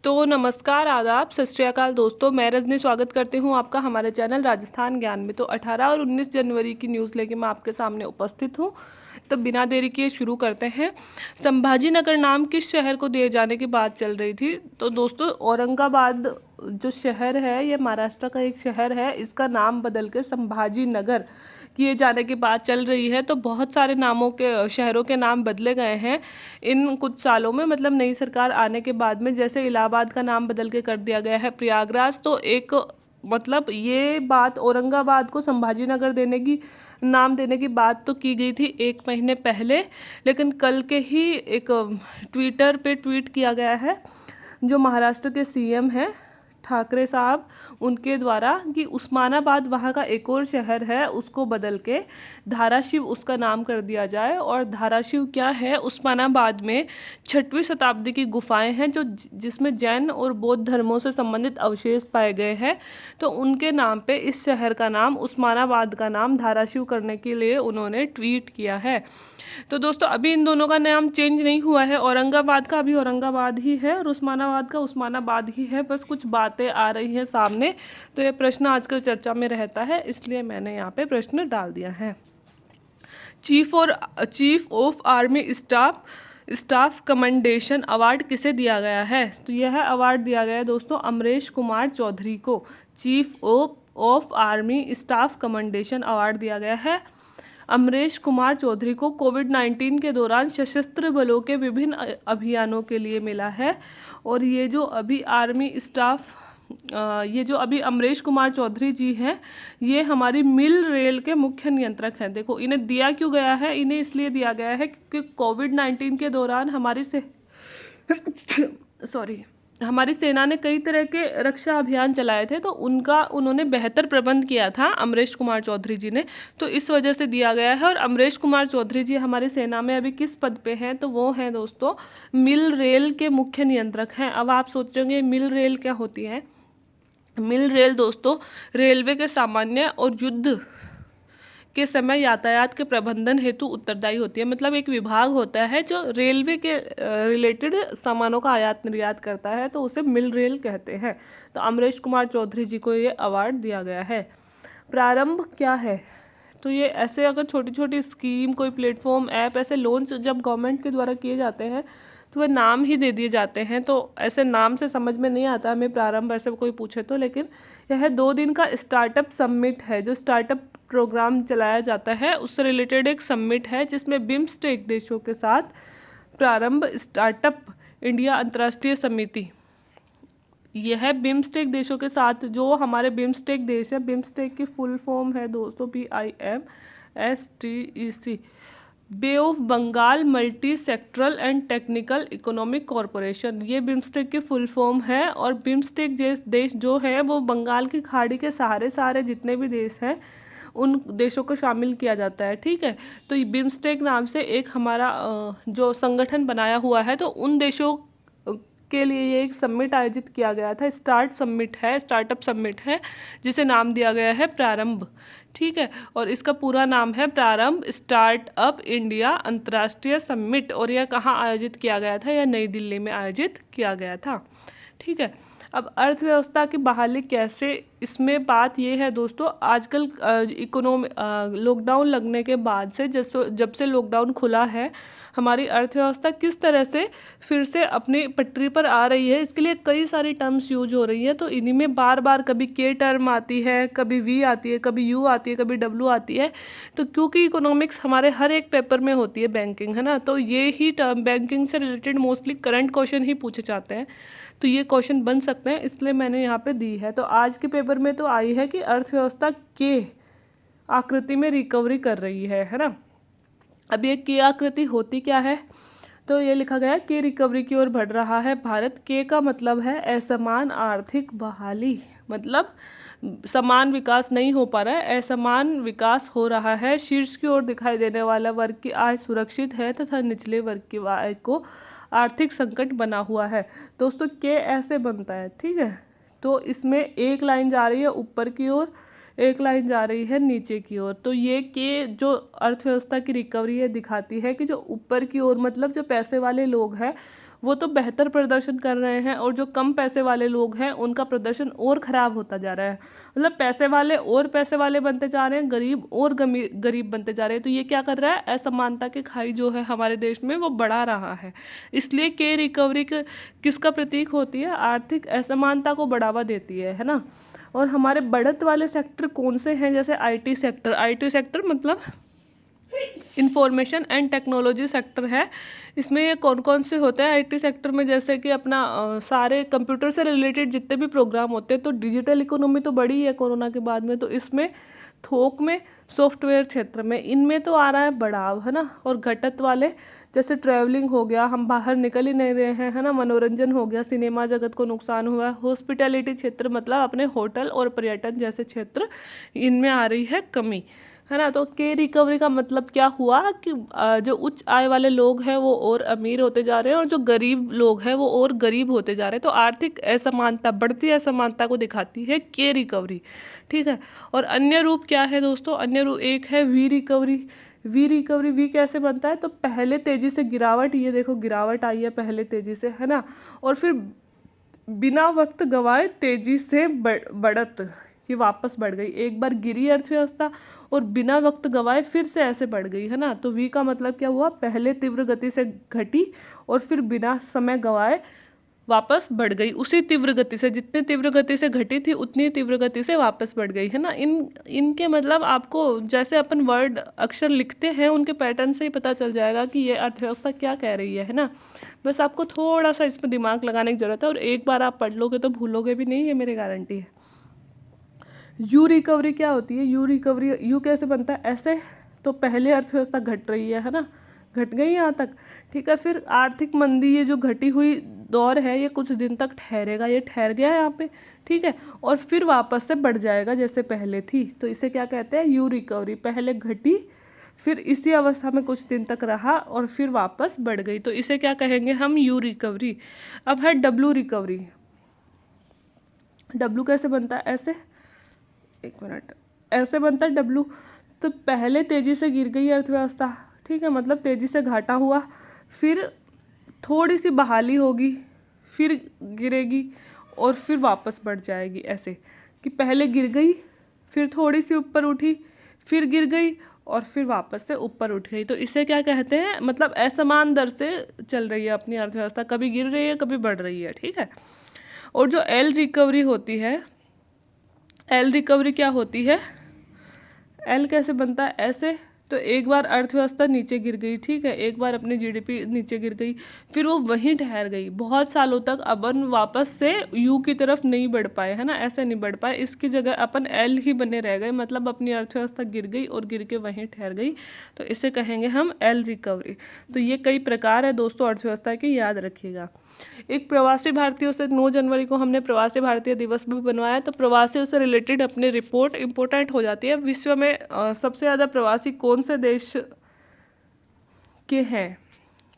तो नमस्कार, आदाब, सत श्री अकाल दोस्तों। मैं रजनी स्वागत करती हूँ आपका हमारे चैनल राजस्थान ज्ञान में। तो 18 और 19 जनवरी की न्यूज़ लेके मैं आपके सामने उपस्थित हूँ। तो बिना देरी किए शुरू करते हैं। संभाजी नगर नाम किस शहर को दिए जाने की बात चल रही थी। तो दोस्तों, औरंगाबाद जो शहर है ये महाराष्ट्र का एक शहर है, इसका नाम बदल के संभाजी नगर किए जाने की बात चल रही है। तो बहुत सारे नामों के शहरों के नाम बदले गए हैं इन कुछ सालों में, मतलब नई सरकार आने के बाद में। जैसे इलाहाबाद का नाम बदल के कर दिया गया है प्रयागराज। तो एक मतलब ये बात औरंगाबाद को संभाजी नगर नाम देने की बात तो की गई थी 1 महीने पहले, लेकिन कल के ही एक ट्विटर पे ट्वीट किया गया है जो महाराष्ट्र के सीएम हैं ठाकरे साहब, उनके द्वारा, कि उस्मानाबाद वहाँ का एक और शहर है उसको बदल के धाराशिव उसका नाम कर दिया जाए। और धाराशिव क्या है, उस्मानाबाद में 6वीं शताब्दी की गुफाएं हैं जो जिसमें जैन और बौद्ध धर्मों से संबंधित अवशेष पाए गए हैं। तो उनके नाम पे इस शहर का नाम उस्मानाबाद का नाम धाराशिव करने के लिए उन्होंने ट्वीट किया है। तो दोस्तों, अभी इन दोनों का नाम चेंज नहीं हुआ है। औरंगाबाद का अभी औरंगाबाद ही है और उस्मानाबाद का उस्मानाबाद ही है, बस कुछ बातें आ रही हैं सामने। तो ये प्रश्न आजकल चर्चा में रहता है, इसलिए मैंने यहाँ पे प्रश्न डाल दिया है। Chief of army staff commendation award किसे दिया गया है। तो यह अवार्ड दिया गया है दोस्तों अमरेश कुमार चौधरी को। Chief of army staff commendation award दिया गया है अमरेश कुमार चौधरी को। कोविड-19 के दौरान सशस्त्र बलों के विभिन्न अभियानों के लिए मिला है। और ये जो अभी अमरेश कुमार चौधरी जी हैं, ये हमारी मिल रेल के मुख्य नियंत्रक हैं। देखो, इन्हें दिया क्यों गया है, इन्हें इसलिए दिया गया है क्योंकि कोविड-19 के दौरान हमारी सेना ने कई तरह के रक्षा अभियान चलाए थे, तो उन्होंने बेहतर प्रबंध किया था अमरेश कुमार चौधरी जी ने, तो इस वजह से दिया गया है। और अमरेश कुमार चौधरी जी हमारी सेना में अभी किस पद पे हैं, तो वो हैं दोस्तों मिल रेल के मुख्य नियंत्रक हैं। अब आप सोच रहे होंगे मिल रेल क्या होती है। मिल रेल दोस्तों रेलवे के सामान्य और युद्ध के समय यातायात के प्रबंधन हेतु उत्तरदायी होती है। मतलब एक विभाग होता है जो रेलवे के रिलेटेड सामानों का आयात निर्यात करता है, तो उसे मिल रेल कहते हैं। तो अमरेश कुमार चौधरी जी को ये अवार्ड दिया गया है। प्रारंभ क्या है, तो ये ऐसे अगर छोटी छोटी स्कीम, कोई प्लेटफॉर्म, ऐप ऐसे लॉन्च जब गवर्नमेंट के द्वारा किए जाते हैं तो वे नाम ही दे दिए जाते हैं। तो ऐसे नाम से समझ में नहीं आता हमें प्रारंभ, ऐसे कोई पूछे तो। लेकिन यह 2 दिन का स्टार्टअप समिट है, जो स्टार्टअप प्रोग्राम चलाया जाता है उससे रिलेटेड एक समिट है, जिसमें बिम्स्टेक देशों के साथ प्रारंभ स्टार्टअप इंडिया अंतर्राष्ट्रीय समिति, यह बिम्स्टेक देशों के साथ, जो हमारे बिम्स्टेक देश है, बिम्स्टेक की फुल फॉर्म है दोस्तों BIMSTEC, bay of Bengal multi sectoral and technical economic corporation, ये बिम्स्टेक की फुल फॉर्म है। और बिम्स्टेक देश जो है वो बंगाल की खाड़ी के सहारे जितने भी देश हैं उन देशों को शामिल किया जाता है, ठीक है। तो ये बिम्स्टेक नाम से एक हमारा जो संगठन बनाया हुआ है, तो उन देशों के लिए ये एक समिट आयोजित किया गया था। स्टार्टअप समिट है, जिसे नाम दिया गया है प्रारंभ, ठीक है। और इसका पूरा नाम है प्रारंभ स्टार्टअप इंडिया अंतर्राष्ट्रीय समिट। और यह कहाँ आयोजित किया गया था, यह नई दिल्ली में आयोजित किया गया था, ठीक है। अब अर्थव्यवस्था की बहाली कैसे, इसमें बात ये है दोस्तों, आजकल लॉकडाउन लगने के बाद से, जब से लॉकडाउन खुला है, हमारी अर्थव्यवस्था किस तरह से फिर से अपनी पटरी पर आ रही है, इसके लिए कई सारी टर्म्स यूज हो रही है। तो इन्हीं में बार बार कभी के टर्म आती है, कभी वी आती है, कभी यू आती है, कभी डब्ल्यू आती है। तो क्योंकि इकोनॉमिक्स हमारे हर एक पेपर में होती है, बैंकिंग है ना, तो ये ही टर्म बैंकिंग से रिलेटेड मोस्टली करंट क्वेश्चन ही पूछे जाते हैं, तो ये क्वेश्चन बन सकते हैं, इसलिए मैंने यहाँ पे दी है। तो आज के पेपर में तो आई है कि अर्थव्यवस्था के आकृति में रिकवरी कर रही है ना। अब ये के आकृति होती क्या है, तो ये लिखा गया है के रिकवरी की ओर बढ़ रहा है भारत। के का मतलब है असमान आर्थिक बहाली, मतलब समान विकास नहीं हो पा रहा है, असमान विकास हो रहा है। शीर्ष की ओर दिखाई देने वाला वर्ग की आय सुरक्षित है तथा निचले वर्ग की आय को आर्थिक संकट बना हुआ है। दोस्तों, के ऐसे बनता है, ठीक है। तो इसमें एक लाइन जा रही है ऊपर की ओर, एक लाइन जा रही है नीचे की ओर। तो ये के जो अर्थव्यवस्था की रिकवरी है दिखाती है कि जो ऊपर की ओर, मतलब जो पैसे वाले लोग हैं वो तो बेहतर प्रदर्शन कर रहे हैं और जो कम पैसे वाले लोग हैं उनका प्रदर्शन और ख़राब होता जा रहा है। मतलब पैसे वाले और पैसे वाले बनते जा रहे हैं, गरीब और गरीब बनते जा रहे हैं। तो ये क्या कर रहा है, असमानता की खाई जो है हमारे देश में वो बढ़ा रहा है। इसलिए के रिकवरी किसका प्रतीक होती है, आर्थिक असमानता को बढ़ावा देती है ना। और हमारे बढ़त वाले सेक्टर कौन से हैं, जैसे आईटी सेक्टर। आईटी सेक्टर मतलब इंफॉर्मेशन एंड टेक्नोलॉजी सेक्टर है। इसमें ये कौन कौन से होते हैं आईटी सेक्टर में, जैसे कि अपना सारे कंप्यूटर से रिलेटेड जितने भी प्रोग्राम होते हैं। तो डिजिटल इकोनॉमी तो बड़ी है कोरोना के बाद में, तो इसमें थोक में, सॉफ्टवेयर क्षेत्र में, इनमें तो आ रहा है बढ़ाव, है ना। और घटत वाले जैसे ट्रैवलिंग हो गया, हम बाहर निकल ही नहीं रहे हैं, है ना। मनोरंजन हो गया, सिनेमा जगत को नुकसान हुआ। हॉस्पिटैलिटी क्षेत्र मतलब अपने होटल और पर्यटन जैसे क्षेत्र, इनमें आ रही है कमी, है ना। तो के रिकवरी का मतलब क्या हुआ कि जो उच्च आय वाले लोग हैं वो और अमीर होते जा रहे हैं और जो गरीब लोग हैं वो और गरीब होते जा रहे हैं। तो आर्थिक असमानता, बढ़ती असमानता को दिखाती है के रिकवरी, ठीक है। और अन्य रूप क्या है दोस्तों, अन्य रूप एक है V recovery. V recovery, V कैसे बनता है, तो पहले तेजी से गिरावट, ये देखो गिरावट आई है पहले तेजी से, है ना। और फिर बिना वक्त गवाए तेजी से बढ़त, ये वापस बढ़ गई। एक बार गिरी अर्थव्यवस्था और बिना वक्त गवाए फिर से ऐसे बढ़ गई, है ना। तो वी का मतलब क्या हुआ, पहले तीव्र गति से घटी और फिर बिना समय गवाए वापस बढ़ गई, उसी तीव्र गति से, जितनी तीव्र गति से घटी थी उतनी तीव्र गति से वापस बढ़ गई, है ना। इनके मतलब आपको जैसे अपन वर्ड अक्षर लिखते हैं उनके पैटर्न से ही पता चल जाएगा कि ये अर्थव्यवस्था क्या कह रही है ना। बस आपको थोड़ा सा इसमें दिमाग लगाने की ज़रूरत है और एक बार आप पढ़ लोगे तो भूलोगे भी नहीं, ये मेरी गारंटी है। यू रिकवरी क्या होती है, यू रिकवरी, यू कैसे बनता है, ऐसे। तो पहले अर्थव्यवस्था घट रही है ना, घट गई यहाँ तक, ठीक है। फिर आर्थिक मंदी, ये जो घटी हुई दौर है ये कुछ दिन तक ठहरेगा, ये ठहर गया है यहाँ पे, ठीक है। और फिर वापस से बढ़ जाएगा जैसे पहले थी। तो इसे क्या कहते हैं, यू रिकवरी। पहले घटी, फिर इसी अवस्था में कुछ दिन तक रहा और फिर वापस बढ़ गई, तो इसे क्या कहेंगे हम, यू रिकवरी। अब है डब्लू रिकवरी। डब्लू कैसे बनता है, ऐसे, एक मिनट, ऐसे बनता है डब्लू। तो पहले तेजी से गिर गई अर्थव्यवस्था, ठीक है, मतलब तेजी से घाटा हुआ, फिर थोड़ी सी बहाली होगी, फिर गिरेगी और फिर वापस बढ़ जाएगी। ऐसे कि पहले गिर गई, फिर थोड़ी सी ऊपर उठी, फिर गिर गई और फिर वापस से ऊपर उठ गई। तो इसे क्या कहते हैं, मतलब असमान दर से चल रही है अपनी अर्थव्यवस्था, कभी गिर रही है कभी बढ़ रही है, ठीक है। और जो एल रिकवरी होती है, एल रिकवरी क्या होती है, एल कैसे बनता है, ऐसे। तो एक बार अर्थव्यवस्था नीचे गिर गई, ठीक है, एक बार अपनी जीडीपी नीचे गिर गई, फिर वो वहीं ठहर गई बहुत सालों तक, अपन वापस से यू की तरफ नहीं बढ़ पाए, है ना, ऐसे नहीं बढ़ पाए। इसकी जगह अपन एल ही बने रह गए, मतलब अपनी अर्थव्यवस्था गिर गई और गिर के वहीं ठहर गई। तो इसे कहेंगे हम एल रिकवरी। तो ये कई प्रकार है दोस्तों अर्थव्यवस्था के, याद रखिएगा। एक प्रवासी भारतीयों से 9 जनवरी को हमने प्रवासी भारतीय दिवस भी बनवाया। तो प्रवासियों से रिलेटेड अपनी रिपोर्ट इम्पोर्टेंट हो जाती है। विश्व में सबसे ज़्यादा प्रवासी कौन से देश के हैं,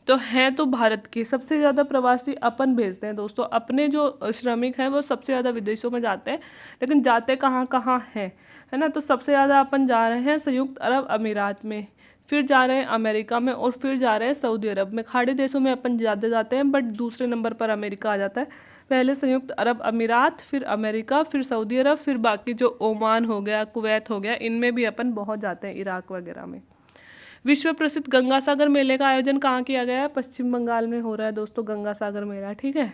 तो हैं तो भारत के। सबसे ज़्यादा प्रवासी अपन भेजते हैं दोस्तों, अपने जो श्रमिक हैं वो सबसे ज़्यादा विदेशों में जाते हैं, लेकिन जाते कहाँ कहाँ हैं, है ना। तो सबसे ज़्यादा अपन जा रहे हैं संयुक्त अरब अमीरात में, फिर जा रहे हैं अमेरिका में और फिर जा रहे हैं सऊदी अरब में। खाड़ी देशों में अपन ज़्यादा जाते हैं, बट दूसरे नंबर पर अमेरिका आ जाता है। पहले संयुक्त अरब अमीरात, फिर अमेरिका, फिर सऊदी अरब, फिर बाकी जो ओमान हो गया, कुवैत हो गया, इनमें भी अपन बहुत जाते हैं, इराक वगैरह में। विश्व प्रसिद्ध गंगा सागर मेले का आयोजन कहाँ किया गया है, पश्चिम बंगाल में हो रहा है दोस्तों गंगा सागर मेला, ठीक है।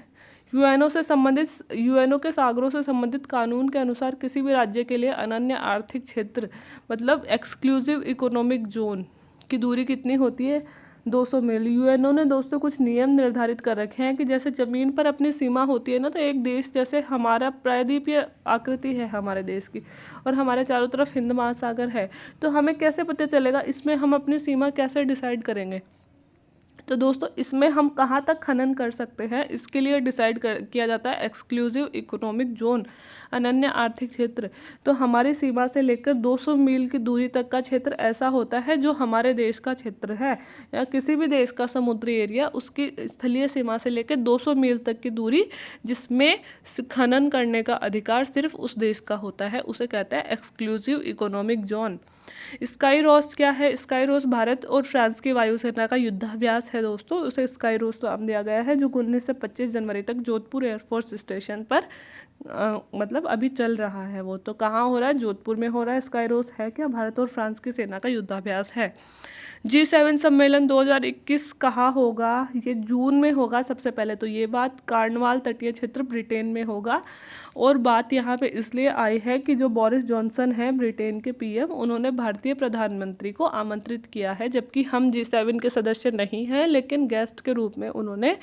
यूएनओ के सागरों से संबंधित कानून के अनुसार किसी भी राज्य के लिए अनन्य आर्थिक क्षेत्र मतलब एक्सक्लूसिव इकोनॉमिक जोन की दूरी कितनी होती है, 200 मील। यूएनओ ने दोस्तों कुछ नियम निर्धारित कर रखे हैं कि जैसे ज़मीन पर अपनी सीमा होती है ना, तो एक देश जैसे हमारा प्रायद्वीपीय आकृति है हमारे देश की और हमारे चारों तरफ हिंद महासागर है, तो हमें कैसे पता चलेगा इसमें हम अपनी सीमा कैसे डिसाइड करेंगे। तो दोस्तों इसमें हम कहाँ तक खनन कर सकते हैं, इसके लिए डिसाइड किया जाता है एक्सक्लूसिव इकोनॉमिक जोन, अनन्य आर्थिक क्षेत्र। तो हमारी सीमा से लेकर 200 मील की दूरी तक का क्षेत्र ऐसा होता है जो हमारे देश का क्षेत्र है, या किसी भी देश का समुद्री एरिया, उसकी स्थलीय सीमा से लेकर 200 मील तक की दूरी जिसमें खनन करने का अधिकार सिर्फ उस देश का होता है, उसे कहते हैं एक्सक्लूसिव इकोनॉमिक जोन। स्काई रोस क्या है? स्काई रोस भारत और फ्रांस की वायुसेना का युद्धाभ्यास है दोस्तों, उसे स्काई रोस नाम दिया गया है, जो 19 से 25 जनवरी तक जोधपुर एयरफोर्स स्टेशन पर मतलब अभी चल रहा है। वो तो कहाँ हो रहा है? जोधपुर में हो रहा है। स्काई रोस है क्या? भारत और फ्रांस की सेना का युद्धाभ्यास है। G7 सम्मेलन 2021 कहाँ होगा? ये जून में होगा। सबसे पहले तो ये बात, कार्नवाल तटीय क्षेत्र ब्रिटेन में होगा। और बात यहाँ पे इसलिए आई है कि जो बोरिस जॉनसन हैं ब्रिटेन के पीएम, उन्होंने भारतीय प्रधानमंत्री को आमंत्रित किया है, जबकि हम G7 के सदस्य नहीं हैं, लेकिन गेस्ट के रूप में उन्होंने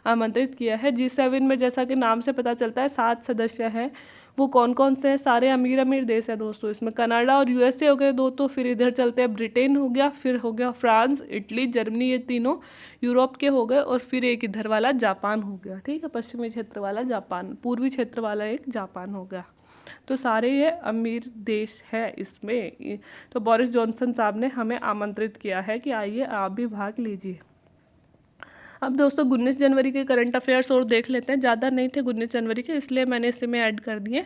आमंत्रित किया है। G7 में जैसा कि नाम से पता चलता है 7 सदस्य हैं। वो कौन कौन से हैं? सारे अमीर अमीर देश हैं दोस्तों। इसमें कनाडा और यूएसए हो गए दो, तो फिर इधर चलते हैं, ब्रिटेन हो गया, फिर हो गया फ्रांस, इटली, जर्मनी, ये तीनों यूरोप के हो गए, और फिर एक इधर वाला जापान हो गया। ठीक है, पश्चिमी क्षेत्र वाला जापान, पूर्वी क्षेत्र वाला एक जापान हो गया। तो सारे ये अमीर देश है इसमें। तो बोरिस जॉनसन साहब ने हमें आमंत्रित किया है कि आइए आप भी भाग लीजिए। अब दोस्तों 19 जनवरी के करंट अफेयर्स और देख लेते हैं। ज़्यादा नहीं थे 19 जनवरी के, इसलिए मैंने इसे में ऐड कर दिए।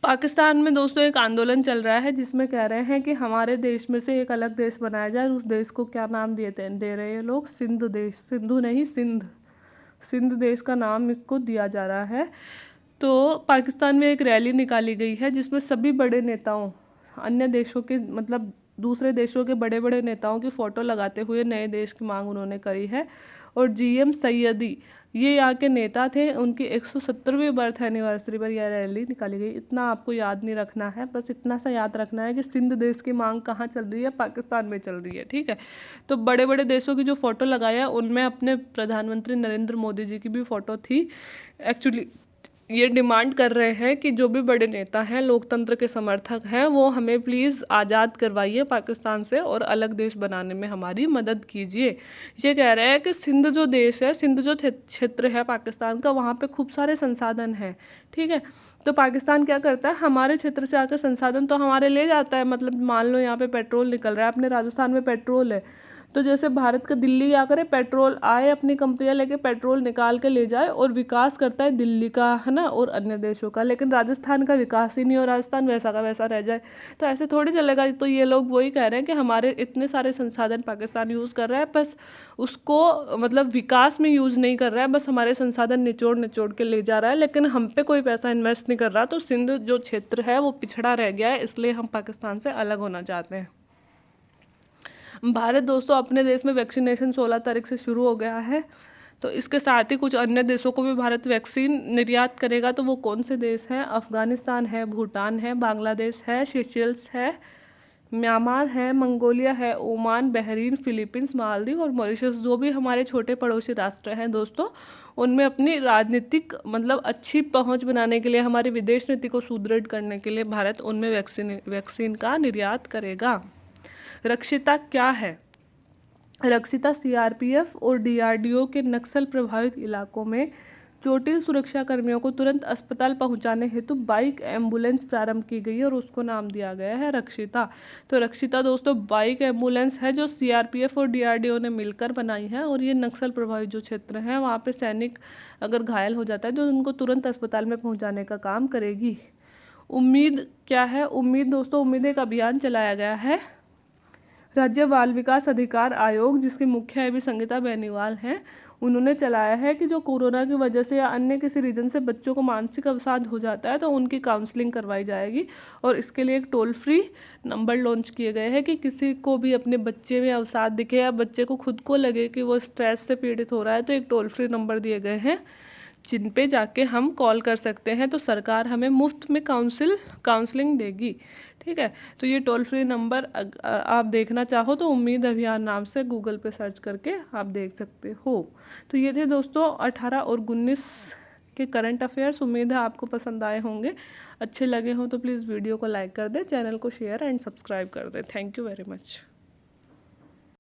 पाकिस्तान में दोस्तों एक आंदोलन चल रहा है, जिसमें कह रहे हैं कि हमारे देश में से एक अलग देश बनाया जाए। उस देश को क्या नाम दे रहे हैं लोग? सिंध देश। सिंधु नहीं, सिंध। सिंध देश का नाम इसको दिया जा रहा है। तो पाकिस्तान में एक रैली निकाली गई है, जिसमें सभी बड़े नेताओं, अन्य देशों के मतलब दूसरे देशों के बड़े बड़े नेताओं की फ़ोटो लगाते हुए नए देश की मांग उन्होंने करी है। और GM सैयदी, ये यहाँ के नेता थे, उनकी 170वीं बर्थ एनिवर्सरी पर यह रैली निकाली गई। इतना आपको याद नहीं रखना है, बस इतना सा याद रखना है कि सिंध देश की मांग कहाँ चल रही है? पाकिस्तान में चल रही है। ठीक है, तो बड़े बड़े देशों की जो फ़ोटो लगाया, उनमें अपने प्रधानमंत्री नरेंद्र मोदी जी की भी फ़ोटो थी। एक्चुअली ये डिमांड कर रहे हैं कि जो भी बड़े नेता हैं, लोकतंत्र के समर्थक हैं, वो हमें प्लीज़ आज़ाद करवाइए पाकिस्तान से और अलग देश बनाने में हमारी मदद कीजिए। ये कह रहे हैं कि सिंध जो देश है, सिंध जो क्षेत्र है पाकिस्तान का, वहाँ पे खूब सारे संसाधन हैं। ठीक है, तो पाकिस्तान क्या करता है? हमारे क्षेत्र से आकर संसाधन तो हमारे ले जाता है। मतलब मान लो यहाँ पे पेट्रोल निकल रहा है, अपने राजस्थान में पेट्रोल है, तो जैसे भारत का दिल्ली क्या करे? पेट्रोल आए, अपनी कंपनियां लेके पेट्रोल निकाल के ले जाए और विकास करता है दिल्ली का, है ना, और अन्य देशों का। लेकिन राजस्थान का विकास ही नहीं हो, राजस्थान वैसा का वैसा रह जाए, तो ऐसे थोड़ी चलेगा। तो ये लोग वही कह रहे हैं कि हमारे इतने सारे संसाधन पाकिस्तान यूज़ कर रहा है, बस उसको मतलब विकास में यूज़ नहीं कर रहा है, बस हमारे संसाधन निचोड़ निचोड़ के ले जा रहा है, लेकिन हम पे कोई पैसा इन्वेस्ट नहीं कर रहा। तो सिंध जो क्षेत्र है वो पिछड़ा रह गया है, इसलिए हम पाकिस्तान से अलग होना चाहते हैं। भारत दोस्तों अपने देश में वैक्सीनेशन 16 तारीख से शुरू हो गया है, तो इसके साथ ही कुछ अन्य देशों को भी भारत वैक्सीन निर्यात करेगा। तो वो कौन से देश हैं? अफ़गानिस्तान है, भूटान है, बांग्लादेश है, सेशेल्स है, म्यांमार है, मंगोलिया है, ओमान, बहरीन, फिलीपींस, मालदीव और मॉरिशस। जो भी हमारे छोटे पड़ोसी राष्ट्र हैं दोस्तों, उनमें अपनी राजनीतिक मतलब अच्छी पहुंच बनाने के लिए, हमारी विदेश नीति को सुदृढ़ करने के लिए भारत उनमें वैक्सीन का निर्यात करेगा। रक्षिता क्या है? रक्षिता CRPF और DRDO के नक्सल प्रभावित इलाकों में चोटिल सुरक्षा कर्मियों को तुरंत अस्पताल पहुंचाने हेतु बाइक एम्बुलेंस प्रारंभ की गई है, और उसको नाम दिया गया है रक्षिता। तो रक्षिता दोस्तों बाइक एम्बुलेंस है, जो CRPF और DRDO ने मिलकर बनाई है, और ये नक्सल प्रभावित जो क्षेत्र हैं वहाँ पे सैनिक अगर घायल हो जाता है तो उनको तुरंत अस्पताल में पहुँचाने का काम करेगी। उम्मीद क्या है? उम्मीद दोस्तों, उम्मीद एक अभियान चलाया गया है राज्य बाल विकास अधिकार आयोग, जिसके मुखिया अभी संगीता बेनीवाल हैं, उन्होंने चलाया है कि जो कोरोना की वजह से या अन्य किसी रीजन से बच्चों को मानसिक अवसाद हो जाता है, तो उनकी काउंसलिंग करवाई जाएगी। और इसके लिए एक टोल फ्री नंबर लॉन्च किए गए हैं कि किसी को भी अपने बच्चे में अवसाद दिखे या बच्चे को खुद को लगे कि वो स्ट्रेस से पीड़ित हो रहा है, तो एक टोल फ्री नंबर दिए गए हैं जिन पे जाके हम कॉल कर सकते हैं। तो सरकार हमें मुफ्त में काउंसलिंग देगी। ठीक है, तो ये टोल फ्री नंबर आप देखना चाहो तो उम्मीद अभियान नाम से गूगल पे सर्च करके आप देख सकते हो। तो ये थे दोस्तों 18 और 19 के करंट अफेयर्स। उम्मीद है आपको पसंद आए होंगे। अच्छे लगे हों तो प्लीज़ वीडियो को लाइक कर दें, चैनल को शेयर एंड सब्सक्राइब कर दें। Thank you very much.